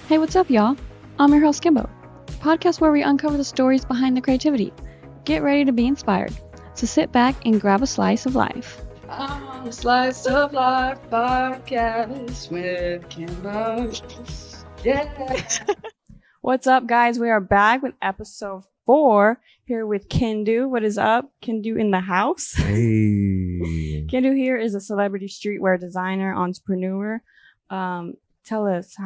Hey, what's up, y'all? I'm your host, Kendo, podcast where we uncover the stories behind the creativity. Get ready to be inspired. So sit back and grab a slice of life. On a Slice of Life podcast with Kendo. Yeah. What's up, guys? We are back with episode 4 here with Kendu. What is up? Kendu in the house. Hey. Kendu here is a celebrity streetwear designer, entrepreneur. Tell us,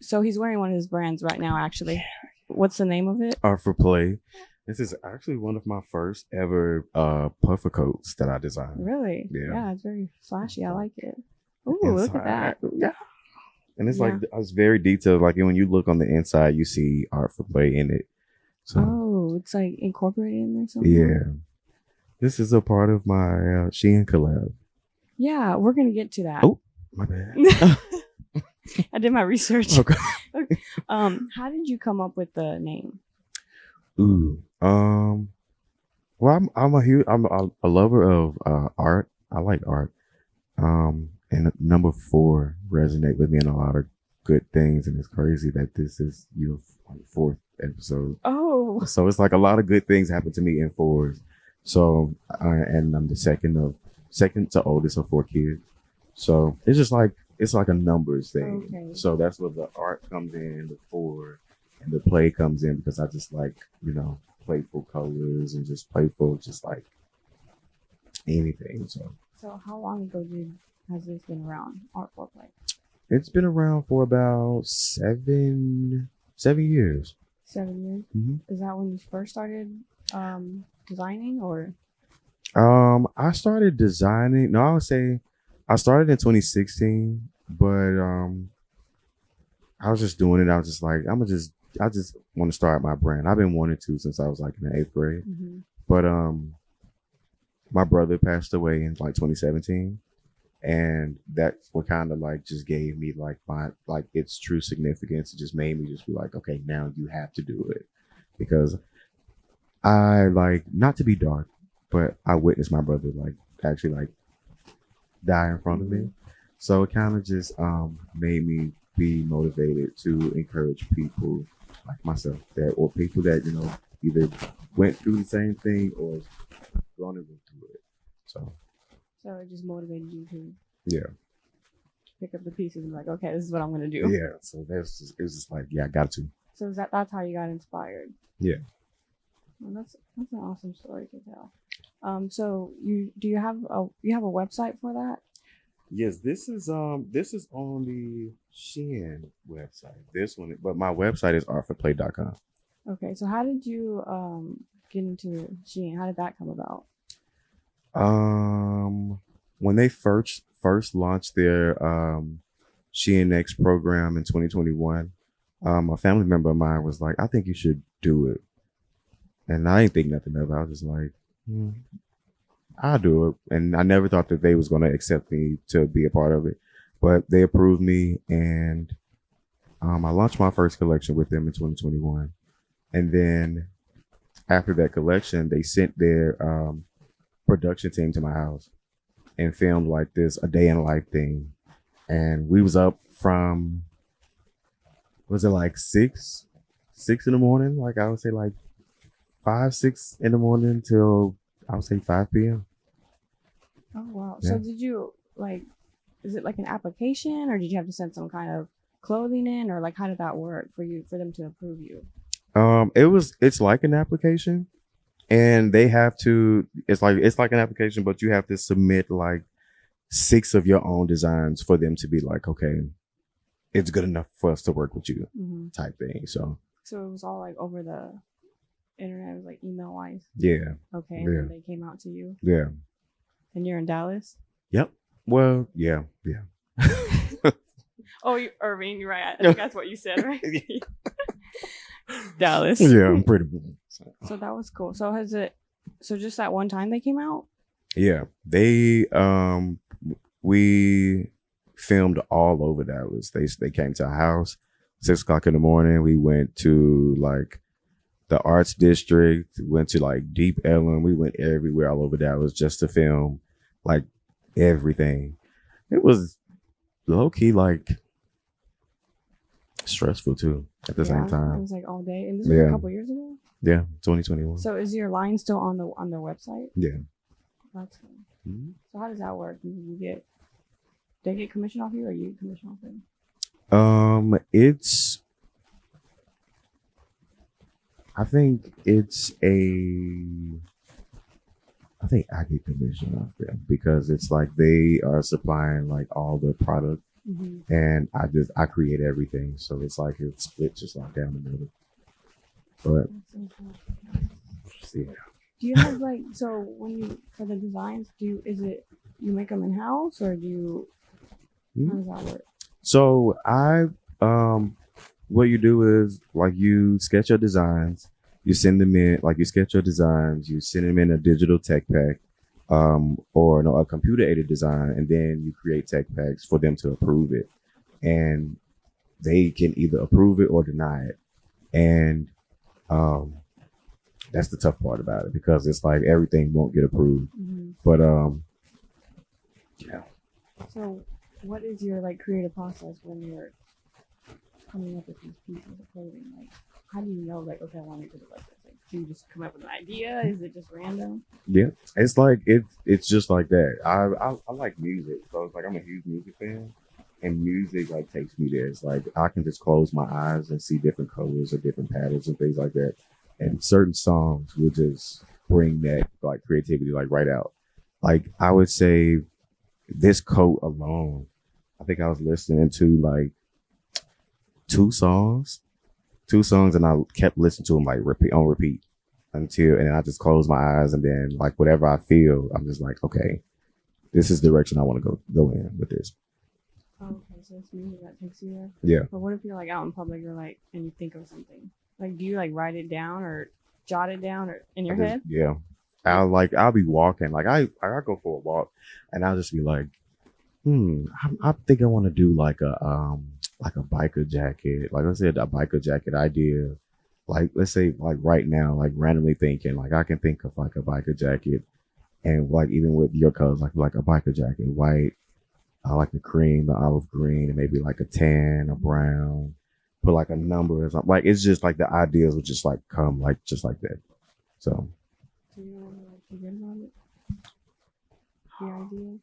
so he's wearing one of his brands right now, actually. What's the name of it? Art for Play. This is actually one of my first ever puffer coats that I designed. Really? Yeah. It's very flashy. I like it. Ooh, look at that. Yeah. And it's Yeah. like, it's very detailed. Like when you look on the inside, you see Art for Play in it. So, Oh, it's like incorporated in there somewhere? yeah. This is a part of my Shein collab. Yeah, we're going to get to that. Oh, my bad. I did my research. Okay. How did you come up with the name? Ooh. Well, I'm a lover of art. I like art. And number 4 resonate with me in a lot of good things, and it's crazy that this is like 4th episode. Oh, So it's like a lot of good things happen to me in 4s. So and I'm the second to oldest of 4 kids. So it's just like it's like a numbers thing. Okay. So that's where the art comes in, the 4, and the play comes in because I just like playful colors and just playful, just like anything. So how long ago has this been around, Art for Play? it's been around for about 7 years. 7 years? Mm-hmm. Is that when you first started designing, or? I started designing. No, I would say I started in 2016, but I was just doing it. I was just like, I just want to start my brand. I've been wanting to since I was like in the 8th grade. Mm-hmm. But my brother passed away in like 2017, and that's what kind of like just gave me like its true significance. It just made me just be like, okay, now you have to do it, because I like, not to be dark, but I witnessed my brother like actually like die in front of me. So it kind of just made me be motivated to encourage people like myself or people that either went through the same thing or gonna go through it. So it just motivated you to yeah, pick up the pieces and be like, okay, this is what I'm gonna do. yeah. So it was just like, yeah, I got to. So that's how you got inspired. Yeah. Well, that's an awesome story to tell. So you have a website for that? Yes, this is on the Shein website. This one, but my website is artforplay.com. Okay, so how did you get into Shein? How did that come about? When they first launched their Shein X program in 2021, a family member of mine was like, I think you should do it. And I didn't think nothing of it. I was just like, I'll do it. And I never thought that they was going to accept me to be a part of it, but they approved me, and I launched my first collection with them in 2021. And then after that collection, they sent their production team to my house and filmed like this a day in life thing. And we was up from, was it like 6 in the morning? Like I would say like 5-6 in the morning till I would say 5 p.m. Oh wow! Yeah. So did you is it like an application, or did you have to send some kind of clothing in, or like how did that work for them to approve you? It's like an application, and they have to. It's like an application, but you have to submit like 6 of your own designs for them to be like, okay, it's good enough for us to work with you, type thing. So it was all like over the internet. It was like email wise. yeah, Okay, and then they came out to you. yeah. And you're in Dallas? Yep. Well, yeah. Oh, Irving, you're right. I think that's what you said, right? Dallas. Yeah, I'm pretty. So that was cool. So just that one time they came out? Yeah, they we filmed all over Dallas. They came to our house 6 o'clock in the morning. We went to like the Arts District, went to like Deep Ellum. We went everywhere all over Dallas just to film like everything. It was low key like stressful too at the Yeah, same It time. was like all day, and this was Yeah. a couple years ago. Yeah, 2021. So is your line still on their website? Yeah. That's cool. Mhm. So how does that work? They get commission off you, or you commission off them? It's I think it's I think I get commission off them because it's like they are supplying like all the product Mm-hmm. and I create everything. So it's like it's split just like down the middle. But yeah. Do you have like for the designs? You make them in house, or how does that work? So what you do is like you sketch your designs, you send them in, like you sketch your designs, you send them in a digital tech pack, or no, a computer aided design, and then you create tech packs for them to approve it. And they can either approve it or deny it. And that's the tough part about it because it's like everything won't get approved. Mm-hmm. But yeah. So what is your like creative process when you're coming up with these pieces of clothing? Like, how do you know, like, okay, I want it to look like this? Like, do you just come up with an idea? Is it just random? Yeah, it's like it's just like that. I like music, so it's like I'm a huge music fan, and music like takes me there. It's like I can just close my eyes and see different colors or different patterns and things like that, and certain songs will just bring that like creativity like right out. Like I would say, this coat alone, I think I was listening to like two songs, and I kept listening to them like on repeat and I just close my eyes, and then like whatever I feel, I'm just like, okay, this is the direction I want to go in with this. Oh, okay, so it's music that takes you there. Yeah. But what if you're like out in public, and you think of something? Like, do you like write it down or jot it down or in your head? Yeah. I'll be walking, like I go for a walk, and I'll just be like, I think I want to do like a biker jacket. Like I said, a biker jacket idea. Like let's say like right now, like randomly thinking, like I can think of like a biker jacket, and like even with your colors, like a biker jacket, white, I like the cream, the olive green, and maybe like a tan, a brown. Put like a number or something. Like it's just like the ideas would just like come like just like that. So. Do you want to like forget about it? The ideas?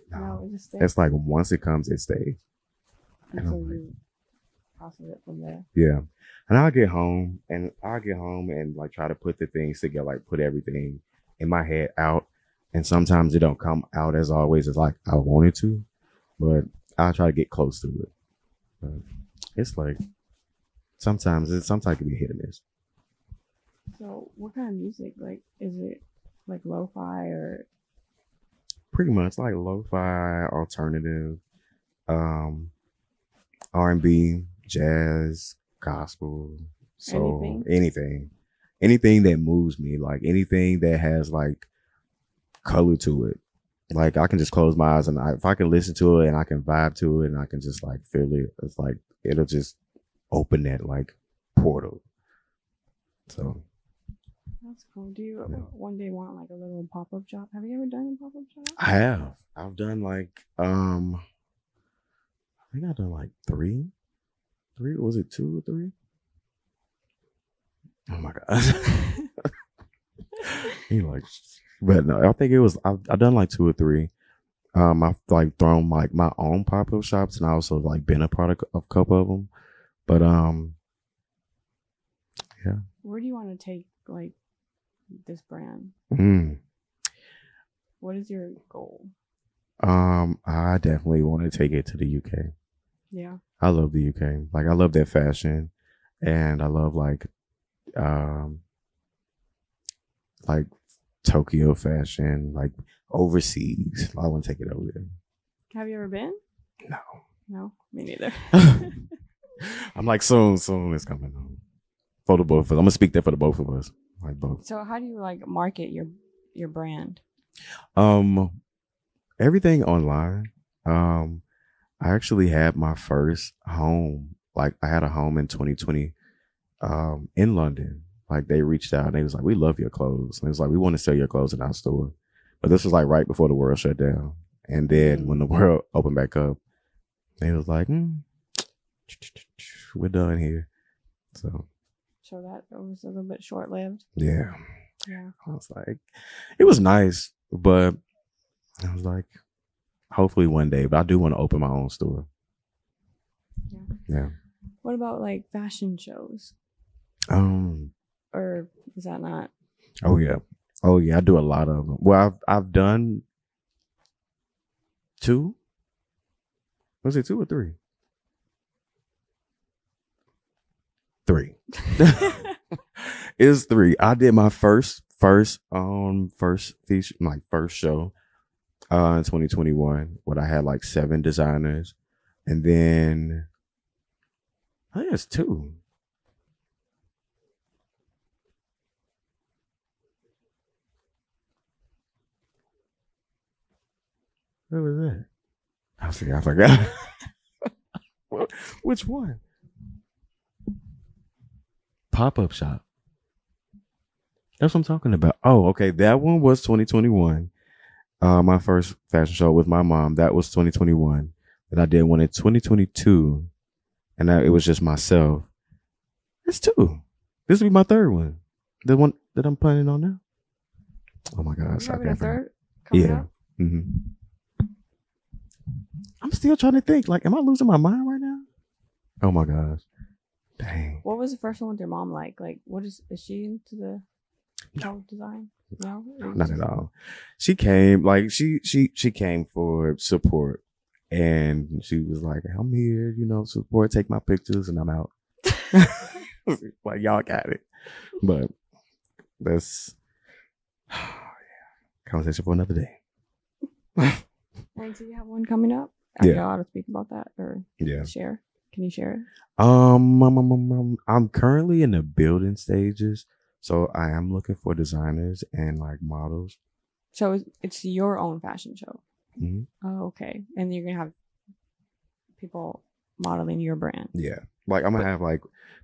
No, No, it just stays. it's like once it comes, it stays. Until you process it from there. Yeah. And I'll get home and like try to put the things together, like put everything in my head out. And sometimes it don't come out as always as like I wanted to, but I'll try to get close to it. But it's like sometimes it can be hit or miss. So what kind of music? Like, is it like lo-fi or? Pretty much like lo-fi, alternative, R&B, jazz, gospel, soul, anything that moves me, like anything that has like color to it. Like I can just close my eyes and if I can listen to it and I can vibe to it and I can just like feel it, it's like it'll just open that like portal. So that's cool. Do you one day want like a little pop-up shop? Have you ever done a pop-up shop? I have. I've done like I think I've done like three. Was it 2 or 3? Oh my god. He like, but no, I think it was I've done like 2 or 3. I've like thrown like my own pop-up shops and I also like been a part of a couple of them. But yeah. Where do you want to take like this brand? What is your goal? I definitely want to take it to the UK. Yeah. I love the UK. Like I love their fashion and I love like Tokyo fashion, like overseas. I want to take it over there. Have you ever been? No. No, me neither. I'm like soon it's coming home. For the both of us. I'm gonna speak there for the both of us. Like both. So how do you like market your brand? Everything online. I actually had my first home. Like I had a home in 2020 in London. Like they reached out and they was like, we love your clothes. And it was like, we want to sell your clothes in our store. But this was like right before the world shut down. And then when the world opened back up, they was like, we're done here. So that was a little bit short lived. yeah, Yeah. I was like, it was nice, but I was like, hopefully one day. But I do want to open my own store. Yeah. What about like fashion shows? Or is that not? Oh yeah. I do a lot of them. Well, I've done 2. Was it 2 or 3? 3. It's 3. I did my first feature, my first show in 2021 where I had like 7 designers, and then I think it's 2. Where was that? I forgot. Which one? Pop-up shop. That's what I'm talking about. Oh, okay. That one was 2021. My first fashion show with my mom. That was 2021. And I did one in 2022. And it was just myself. That's 2. This will be my 3rd one. The one that I'm planning on now. Oh my gosh. You're having a 3rd? Yeah. Mm-hmm. I'm still trying to think. Like, am I losing my mind right now? Oh my gosh. Dang. What was the first one with your mom like? Like, is she into the design? No, not at all. She came she came for support, and she was like, "I'm here, support, take my pictures, and I'm out." Like, y'all got it, but that's conversation for another day. And so you have one coming up? Yeah. Are you allowed to speak about that or share? Can you share it? I'm currently in the building stages, so I am looking for designers and like models. So it's your own fashion show. Mm-hmm. Oh, okay. And you're gonna have people modeling your brand. Yeah, like I'm gonna have like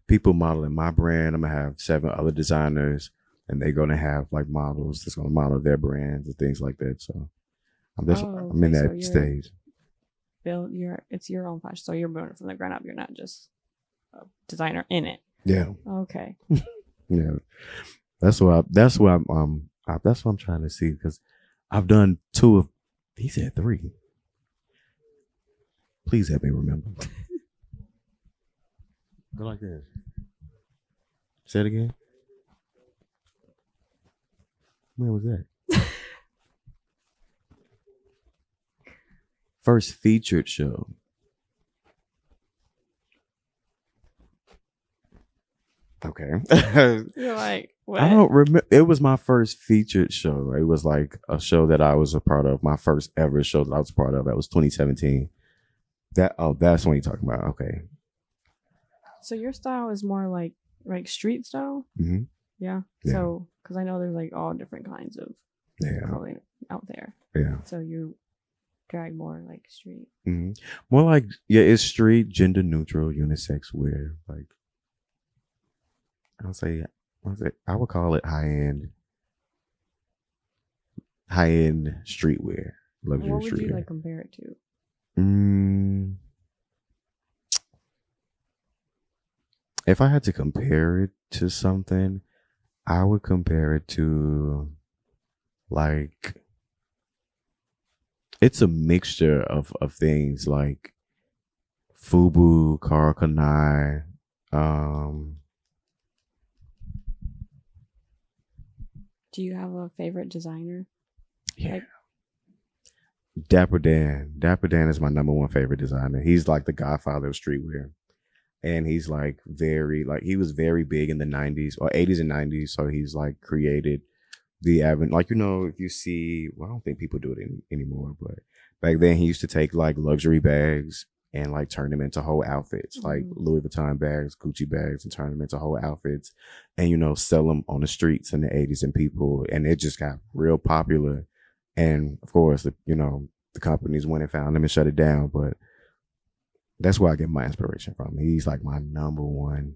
people modeling my brand. I'm gonna have 7 other designers, and they're gonna have like models that's gonna model their brands and things like that. So I'm in that stage. It's your own fashion, so you're building it from the ground up. You're not just a designer in it. Yeah. Okay. Yeah. That's what I'm trying to see, because I've done 2 of. He said 3. Please help me remember. Go like this. Say it again. When was that? First featured show. Okay. You're like, what? I don't remember. It was my first featured show. It was like a show that I was a part of. My first ever show that I was a part of. That was 2017. That's what you're talking about. Okay. So your style is more like street style? Mm-hmm. Yeah. So, because I know there's like all different kinds of clothing out there. Yeah. So you drag more like street. Mm-hmm. More like, it's street, gender neutral, unisex wear. Like, I would call it high end streetwear, luxury streetwear. What would you like compare it to? If I had to compare it to something, I would compare it to like, it's a mixture of things like Fubu, Karl Kani, do you have a favorite designer? Yeah. Dapper Dan. Dapper Dan is my number 1 favorite designer. He's like the godfather of streetwear. And he's like he was very big in the 90s or 80s and 90s. So he's like created the like, if you see, well, I don't think people do it anymore, but back then he used to take like luxury bags and like turn them into whole outfits, like Louis Vuitton bags, Gucci bags, and turn them into whole outfits, and sell them on the streets in the 80s, and it just got real popular. And of course, the companies went and found them and shut it down. But that's where I get my inspiration from. He's like my number 1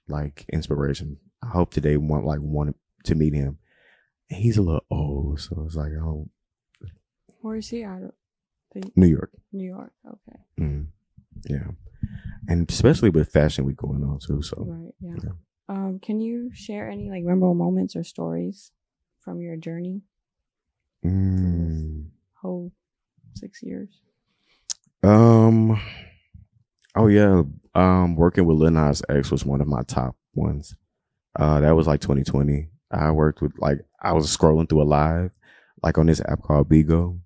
like inspiration. I hope today want to meet him. And he's a little old, so it's like, Where is he out of? New York. New York. Okay. Mm. Yeah. And especially with Fashion Week going on too. So Right. Yeah. yeah. Can you share any like memorable moments or stories from your journey Mm. whole 6 years? Oh yeah. Working with Lil Nas X was one of my top ones. That was like 2020. I worked with I was scrolling through a live, like on this app called Bigo,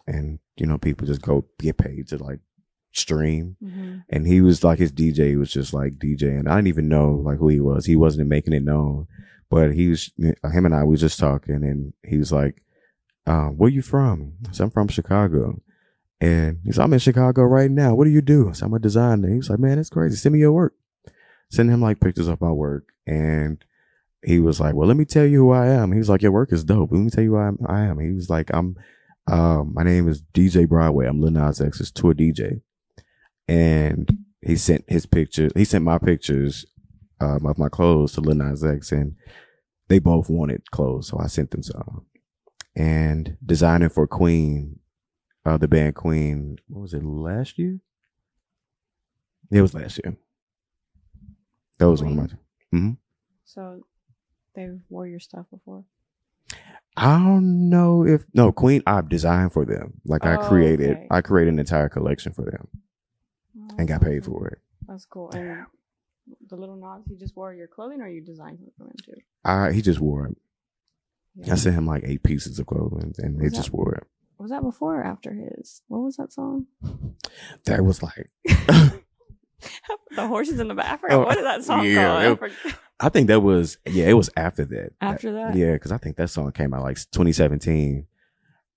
and people just go get paid to like stream. Mm-hmm. And he was like his DJ was just like DJ, and I didn't even know like who he was. He wasn't making it known, but him and I we was just talking, and he was like, "Where you from?" I said, "I'm from Chicago." And he's like, "I'm in Chicago right now. What do you do?" I said, "I'm a designer." He was like, "Man, that's crazy. Send me your work." Send him like pictures of my work, and he was like, "Well, let me tell you who I am." He was like, "Your work is dope. Let me tell you who I am." He was like, my name is DJ Broadway. I'm Lil Nas X's tour DJ." And he sent my pictures of my clothes to Lil Nas X, and they both wanted clothes, so I sent them some. And designing for Queen, the band Queen, what was it, last year? It was last year. That was one of my. Mm-hmm. So they've wore your stuff before? I don't know if Queen. I designed for them. Like I created an entire collection for them and got paid for it. That's cool. And the Little Nas, he just wore your clothing, or you designed it for him too? He just wore it. Yeah. I sent him like 8 pieces of clothing, and they just wore it. Was that before or after his? What was that song? That was like The Horses in the Back. I forgot what is that song called? I think that was it was after that. After that? Yeah, because I think that song came out like 2017.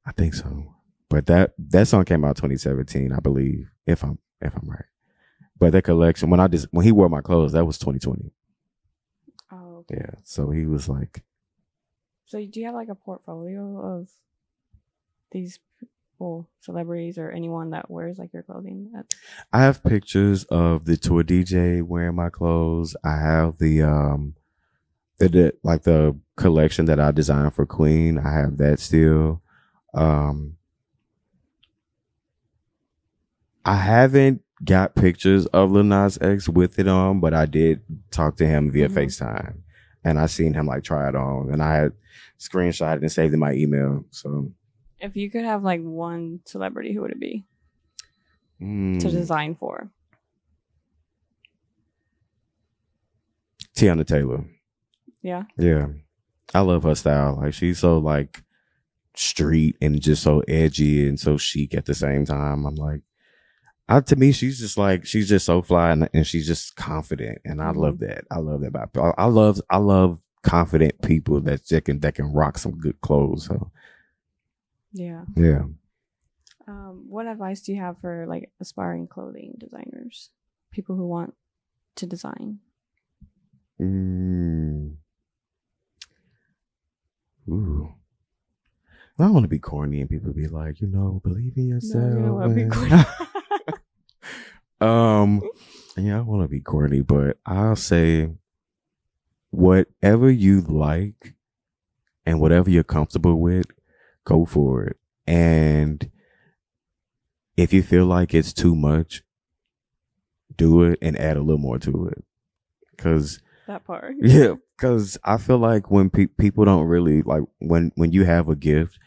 I think so. But that song came out 2017, I believe, if I'm right. But that collection, when he wore my clothes, that was 2020. Oh, okay. Yeah. So he was like. So do you have like a portfolio of these celebrities or anyone that wears like your clothing? I have pictures of the tour DJ wearing my clothes. I have the collection that I designed for Queen. I have that still. I haven't got pictures of Lil Nas X with it on, but I did talk to him via FaceTime, and I seen him like try it on, and I had screenshotted and saved in my email. So, if you could have like one celebrity, who would it be to design for? Tiana Taylor. Yeah. Yeah, I love her style. Like she's so like street and just so edgy and so chic at the same time. I'm like. To me, she's just so fly and she's just confident, and I love that. I love that about her. I love confident people that can rock some good clothes. So yeah. What advice do you have for like aspiring clothing designers, people who want to design? Ooh. I don't want to be corny and people be like, believe in yourself. No, you don't want to be corny. I want to be corny, but I'll say whatever you like and whatever you're comfortable with, go for it. And if you feel like it's too much, do it and add a little more to it. Cause that part. Yeah. Cause I feel like when people don't really like, when you have a gift,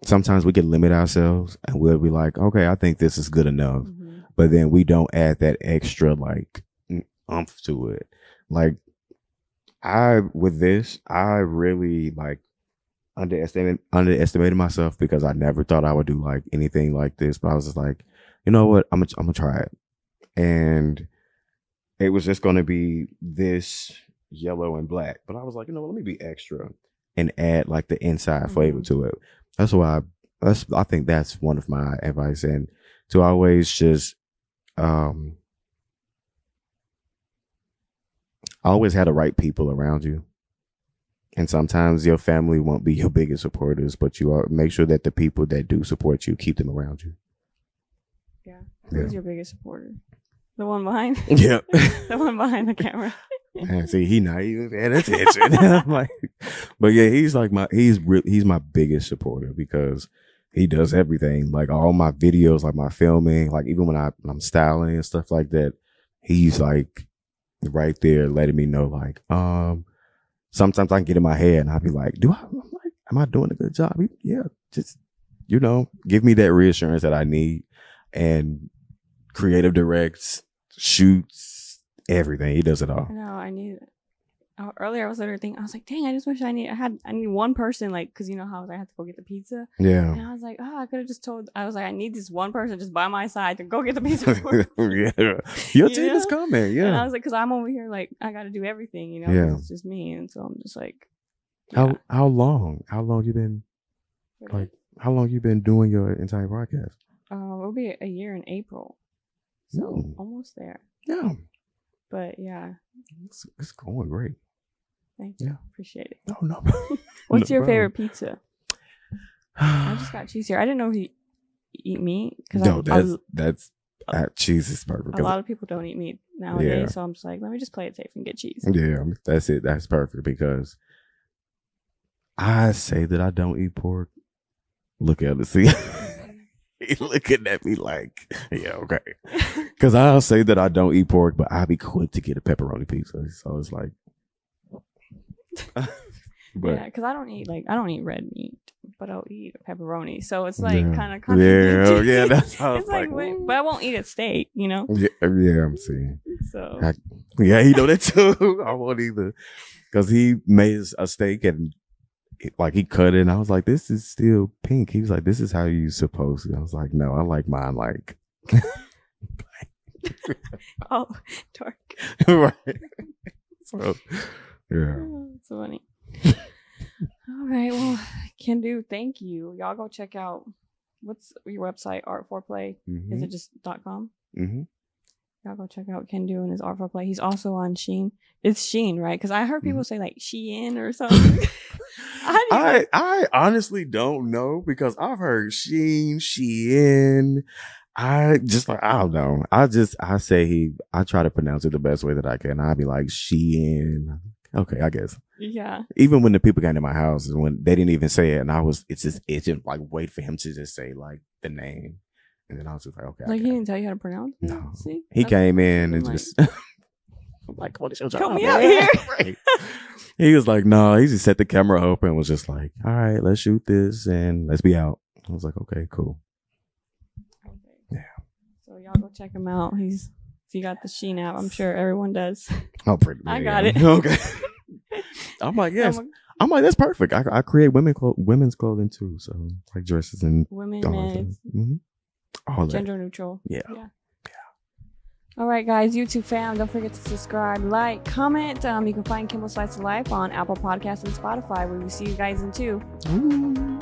sometimes we can limit ourselves and we'll be like, okay, I think this is good enough. But then we don't add that extra like oomph to it. Like I really like underestimated myself because I never thought I would do like anything like this. But I was just like, you know what? I'm gonna try it. And it was just gonna be this yellow and black. But I was like, let me be extra and add like the inside flavor to it. I think that's one of my advice, and to always just always have the right people around you. And sometimes your family won't be your biggest supporters, but make sure that the people that do support you, keep them around you. Yeah. Who's your biggest supporter? The one behind? Yeah. The one behind the camera. Man, see, he not even paying attention. I'm like, but yeah, he's my biggest supporter because he does everything. Like all my videos, like my filming, like even when I'm styling and stuff like that, he's like right there letting me know, like, sometimes I can get in my head and I'll be like, am I doing a good job? Yeah, just, give me that reassurance that I need. And creative directs, shoots, everything. He does it all. I know. I need it. Earlier I was literally thinking, I was like, dang, I just wish I need one person, like, because you know how I had to go get the pizza. Yeah. And I was like, I could have just I was like, I need this one person just by my side to go get the pizza for me. Yeah. Your team is coming. Yeah. And I was like, because I'm over here, like, I got to do everything, Yeah. It's just me. And so I'm just like, how long you been, like, how long you been doing your entire podcast? It'll be a year in April. So almost there. Yeah. But yeah. It's going great. Thank you. Yeah. Appreciate it. Oh, no. What's No your problem. favorite pizza? I just got cheese here. I didn't know if you eat meat. That cheese is perfect. A lot of people don't eat meat nowadays. Yeah. So I'm just like, let me just play it safe and get cheese. Yeah, that's it. That's perfect because I say that I don't eat pork. Look at it. See? He looking at me like, yeah, okay. Because I'll say that I don't eat pork, but I'll be quick to get a pepperoni pizza. So it's like, but yeah, because I don't eat red meat, but I'll eat pepperoni. So it's like yeah. kind of yeah. That's how it's like, wait, but I won't eat a steak, Yeah, I'm seeing. So yeah, he know that too. I won't either, because he made a steak and like he cut it, and I was like, "This is still pink." He was like, "This is how you supposed to." I was like, "No, I like mine like." Oh, dark. Right. So, yeah. Oh, that's funny. All right, well, Kendu, thank you. Y'all go check out, what's your website? Art for Play. Mm-hmm. Is it just .com? Mm-hmm. Y'all go check out Kendu and his Art for Play. He's also on Shein. It's Shein, right? Because I heard people say like Shein or something. I honestly don't know, because I've heard Shein. I don't know. I try to pronounce it the best way that I can. I'd be like Shein. Okay, I guess. Yeah. Even when the people got in my house and when they didn't even say it, and it's just itching, like wait for him to just say like the name. And then I was just like, okay. Like he didn't tell you how to pronounce it? No. See? He came in and like, just I'm like, what is your job? Help me out here. Right. He was like, no, he just set the camera up and was just like, all right, let's shoot this and let's be out. I was like, okay, cool. Okay. Yeah. So y'all go check him out. He got the Shein app. I'm sure everyone does. Oh, pretty I much. got it. Okay. I'm like, yes. I'm like, that's perfect. I create women's clothing too. So like dresses and women, men's. men, All that. gender neutral. Yeah. All right, guys, YouTube fam, don't forget to subscribe, like, comment. You can find Kimball Slice of Life on Apple Podcasts and Spotify. We will see you guys in 2. Ooh.